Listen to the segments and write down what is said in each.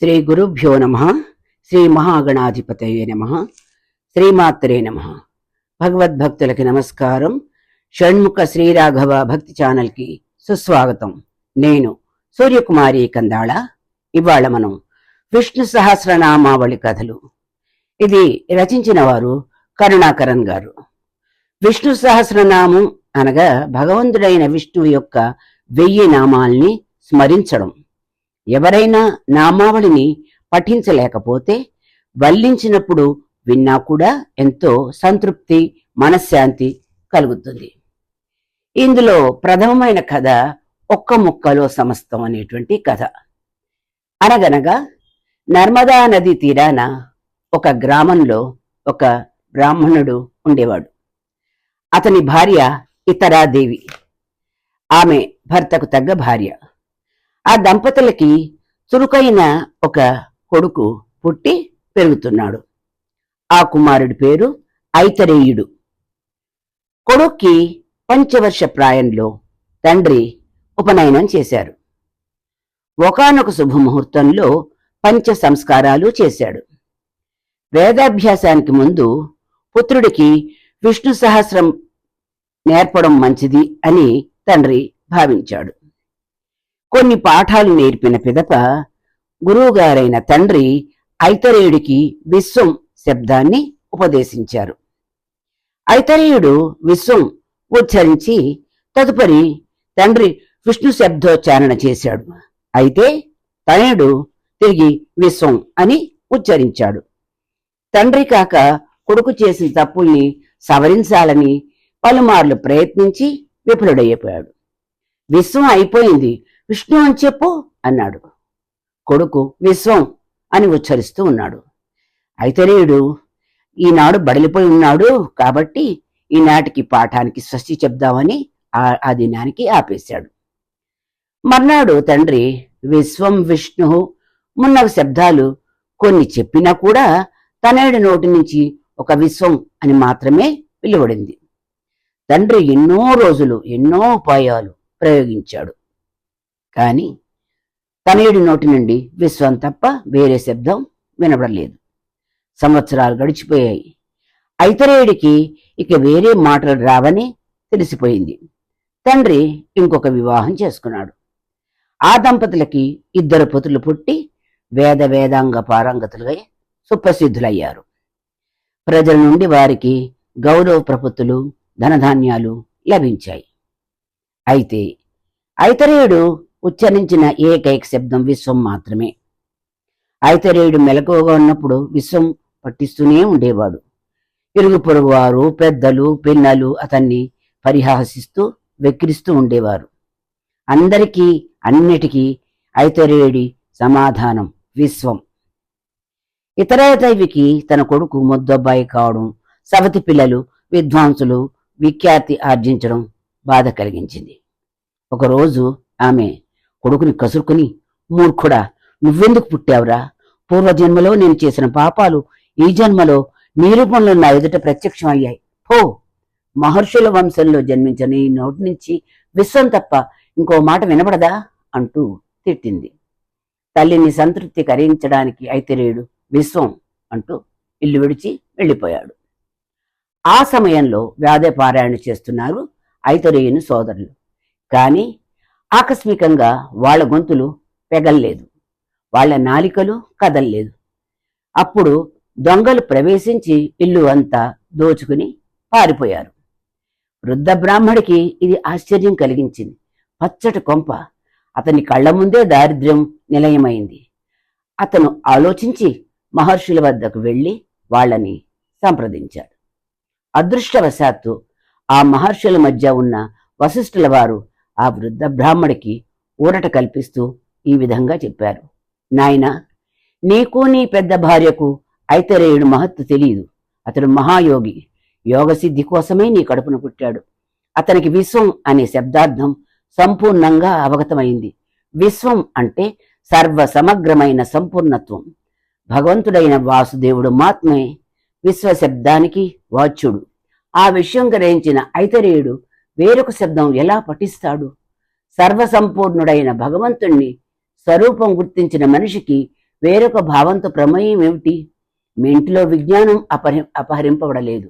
శ్రీ గురుభ్యో నమ. శ్రీ మహాగణాధిపతయే నమ. శ్రీమాత్రే నమ. భగవద్భక్తులకి నమస్కారం. షణ్ముఖ శ్రీరాఘవ భక్తి ఛానల్కి సుస్వాగతం. నేను సూర్యకుమారి కందాళ. ఇవాళ మనం విష్ణు సహస్రనామావళి కథలు. ఇది రచించిన వారు కరుణాకరన్ గారు. విష్ణు సహస్రనామం అనగా భగవంతుడైన విష్ణువు యొక్క 1000 నామాల్ని స్మరించడం. ఎవరైనా నామావళిని పఠించలేకపోతే వల్లించినప్పుడు విన్నా కూడా ఎంతో సంతృప్తి, మనశ్శాంతి కలుగుతుంది. ఇందులో ప్రథమమైన కథ ఒక్క ముక్కలో సమస్తం అనేటువంటి కథ. అనగనగా నర్మదా నది తీరాన ఒక గ్రామంలో ఒక బ్రాహ్మణుడు ఉండేవాడు. అతని భార్య ఇతరాదేవి. ఆమె భర్తకు తగ్గ భార్య. ఆ దంపతులకి చురుకైన ఒక కొడుకు పుట్టి పెరుగుతున్నాడు. ఆ కుమారుడి పేరు ఐతరేయుడు. కొడుక్కి పంచవర్ష ప్రాయంలో తండ్రి ఉపనయనం చేశారు. ఒకానొక శుభముహూర్తంలో పంచ సంస్కారాలు చేశాడు. వేదాభ్యాసానికి ముందు పుత్రుడికి విష్ణు సహస్రం నేర్పడం మంచిది అని తండ్రి భావించాడు. కొన్ని పాఠాలు నేర్పిన పిదప గురువుగారైన తండ్రి ఐతరేయుడికి విశ్వం శబ్దాన్ని ఉపదేశించారు. ఐతరేయుడు విశ్వం ఉచ్చరించి తదుపరి తండ్రి విష్ణు శబ్దోచ్చారణ చేశాడు. అయితే తనయుడు తిరిగి విశ్వం అని ఉచ్చరించాడు. తండ్రి కాక కొడుకు చేసిన తప్పుల్ని సవరించాలని పలుమార్లు ప్రయత్నించి విఫలుడైపోయాడు. విశ్వం అయిపోయింది, విష్ణు అని చెప్పు అన్నాడు. కొడుకు విశ్వం అని ఉచ్చరిస్తూ ఉన్నాడు. ఐతరేయుడు ఈనాడు బడిలిపోయి ఉన్నాడు కాబట్టి ఈనాటికి పాఠానికి స్వస్తి చెప్దామని ఆ దినానికి ఆపేశాడు. మర్నాడు తండ్రి విశ్వం విష్ణు మున్నగు శబ్దాలు కొన్ని చెప్పినా కూడా తనయుడి నోటి నుంచి ఒక విశ్వం అని మాత్రమే వెలువడింది. తండ్రి ఎన్నో రోజులు ఎన్నో ఉపాయాలు ప్రయోగించాడు. కానీ తనయుడి నోటి నుండి విశ్వం తప్ప వేరే శబ్దం వినబడలేదు. సంవత్సరాలు గడిచిపోయాయి. ఐతరేయుడికి ఇక వేరే మాటలు రావని తెలిసిపోయింది. తండ్రి ఇంకొక వివాహం చేసుకున్నాడు. ఆ దంపతులకి 2 పుత్రులు పుట్టి వేదాంగ పారంగతులుగా సుప్రసిద్ధులయ్యారు. ప్రజల నుండి వారికి గౌరవ ప్రపత్తులు, ధనధాన్యాలు లభించాయి. అయితే ఐతరేయుడు ఉచ్చరించిన ఏకైక శబ్దం విశ్వం మాత్రమే. ఐతరేయుడు మెలకువగా ఉన్నప్పుడు విశ్వం పట్టిస్తూనే ఉండేవాడు. ఇరుగు పొరుగు వారు, పెద్దలు, పిన్నలు అతన్ని పరిహాసిస్తూ వెక్కిరిస్తూ ఉండేవారు. అందరికీ అన్నిటికీ ఐతరేయుడి సమాధానం విశ్వం. ఇతరాదేవికి తన కొడుకు ముద్దబ్బాయి కావడం, సవతి పిల్లలు విద్వాంసులు విఖ్యాతి ఆర్జించడం బాధ కలిగించింది. ఒకరోజు ఆమె కొడుకుని కసురుకుని, మూర్ఖుడా, నువ్వెందుకు పుట్టావురా? పూర్వజన్మలో నేను చేసిన పాపాలు ఈ జన్మలో నీ రూపంలో నా ఎదుట ప్రత్యక్షం అయ్యాయి. పో, మహర్షుల వంశంలో జన్మించిన నీ నోటి నుంచి విశ్వం తప్ప ఇంకో మాట వినపడదా అంటూ తిట్టింది. తల్లిని సంతృప్తి కరించడానికి ఐతరేయుడు విశ్వం అంటూ ఇల్లు విడిచి వెళ్ళిపోయాడు. ఆ సమయంలో వేదపారాయణ చేస్తున్నారు ఐతరేయుని సోదరులు. కానీ ఆకస్మికంగా వాళ్ళ గొంతులు పెగల్లేదు, వాళ్ళ నాలికలు కదల్లేదు. అప్పుడు దొంగలు ప్రవేశించి ఇల్లు అంతా దోచుకుని పారిపోయారు. వృద్ధ బ్రాహ్మడికి ఇది ఆశ్చర్యం కలిగించింది. పచ్చటి కొంప, అతని కళ్ల ముందే దారిద్ర్యం నిలయమైంది. అతను ఆలోచించి మహర్షుల వద్దకు వెళ్ళి వాళ్ళని సంప్రదించాడు. అదృష్టవశాత్తు ఆ మహర్షుల మధ్య ఉన్న వశిష్ఠుల వారు ఆ వృద్ధ బ్రాహ్మడికి ఊరట కల్పిస్తూ ఈ విధంగా చెప్పారు. నాయనా, నీకు నీ పెద్ద భార్యకు ఐతరేయుడు మహత్తు తెలియదు. అతడు మహాయోగి. యోగసిద్ధి కోసమే నీ కడుపున పుట్టాడు. అతనికి విశ్వం అనే శబ్దార్థం సంపూర్ణంగా అవగతమైంది. విశ్వం అంటే సర్వ సమగ్రమైన సంపూర్ణత్వం. భగవంతుడైన వాసుదేవుడు మాత్రమే విశ్వశబ్దానికి వాచ్యుడు. ఆ విషయం గ్రహించిన ఐతరేయుడు వేరొక శబ్దం ఎలా పఠిస్తాడు? సర్వసంపూర్ణుడైన భగవంతుణ్ణి స్వరూపం గుర్తించిన మనిషికి వేరొక భావంతో ప్రమేయం ఏమిటి? మీ ఇంటిలో విజ్ఞానం అపహరింపబడలేదు.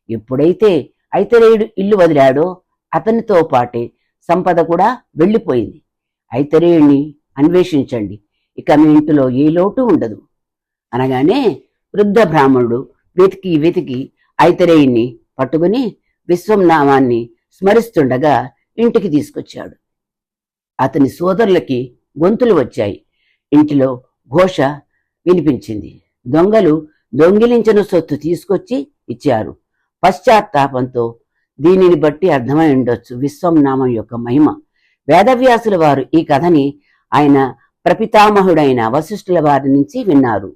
ఎప్పుడైతే ఐతరేయుడు ఇల్లు వదిలాడో అతనితో పాటే సంపద కూడా వెళ్ళిపోయింది. ఐతరేయుడిని అన్వేషించండి, ఇక మీ ఇంటిలో ఏ లోటు ఉండదు అనగానే వృద్ధ బ్రాహ్మణుడు వెతికి వెతికి ఐతరేయుణ్ణి పట్టుకుని విశ్వం నామాన్ని స్మరిస్తుండగా ఇంటికి తీసుకొచ్చాడు. అతని సోదరులకి గొంతులు వచ్చాయి. ఇంటిలో ఘోష వినిపించింది. దొంగలు దొంగిలించిన సొత్తు తీసుకొచ్చి ఇచ్చారు. పశ్చాత్తాపంతో దీనిని బట్టి అర్థమై ఉండొచ్చు విశ్వం నామం యొక్క మహిమ. వేదవ్యాసుల వారు ఈ కథని ఆయన ప్రపితామహుడైన వశిష్ఠుల వారి నుంచి విన్నారు.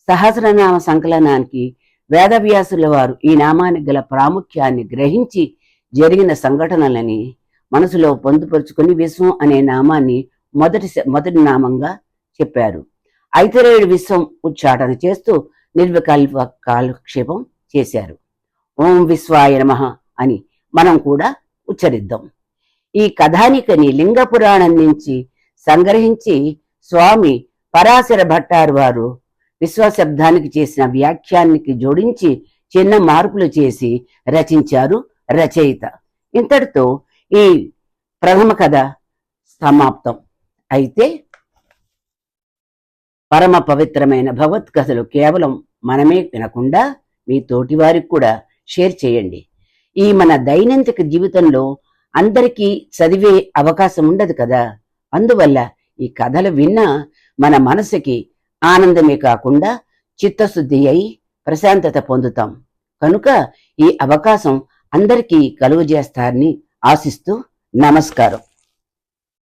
సహస్రనామ సంకలనానికి వేదవ్యాసుల వారు ఈ నామానికి గల ప్రాముఖ్యాన్ని గ్రహించి జరిగిన సంఘటనలని మనసులో పొందుపరుచుకుని విశ్వం అనే నామాన్ని మొదటి నామంగా చెప్పారు. ఐతరేయుడు విశ్వం ఉచ్చాటన చేస్తూ నిర్వికల్ప కాలక్షేపం చేశారు. ఓం విశ్వాయ నమః అని మనం కూడా ఉచ్చరిద్దాం. ఈ కథానికని లింగ పురాణం నుంచి సంగ్రహించి స్వామి పరాశర భట్టారు వారు విశ్వశబ్దానికి చేసిన వ్యాఖ్యానికి జోడించి చిన్న మార్పులు చేసి రచించారు రచయిత. ఇంతటితో ఈ ప్రథమ కథ సమాప్తం. అయితే పరమ పవిత్రమైన భగవత్ కథలు కేవలం మనమే వినకుండా మీ తోటి వారికి కూడా షేర్ చేయండి. ఈ మన దైనందిక జీవితంలో అందరికీ చదివే అవకాశం ఉండదు కదా. అందువల్ల ఈ కథలు విన్నా మన మనసుకి ఆనందమే కాకుండా చిత్తశుద్ధి అయి ప్రశాంతత పొందుతాం. కనుక ఈ అవకాశం అందరికీ కలుగజేస్తారని ఆశిస్తూ నమస్కారం.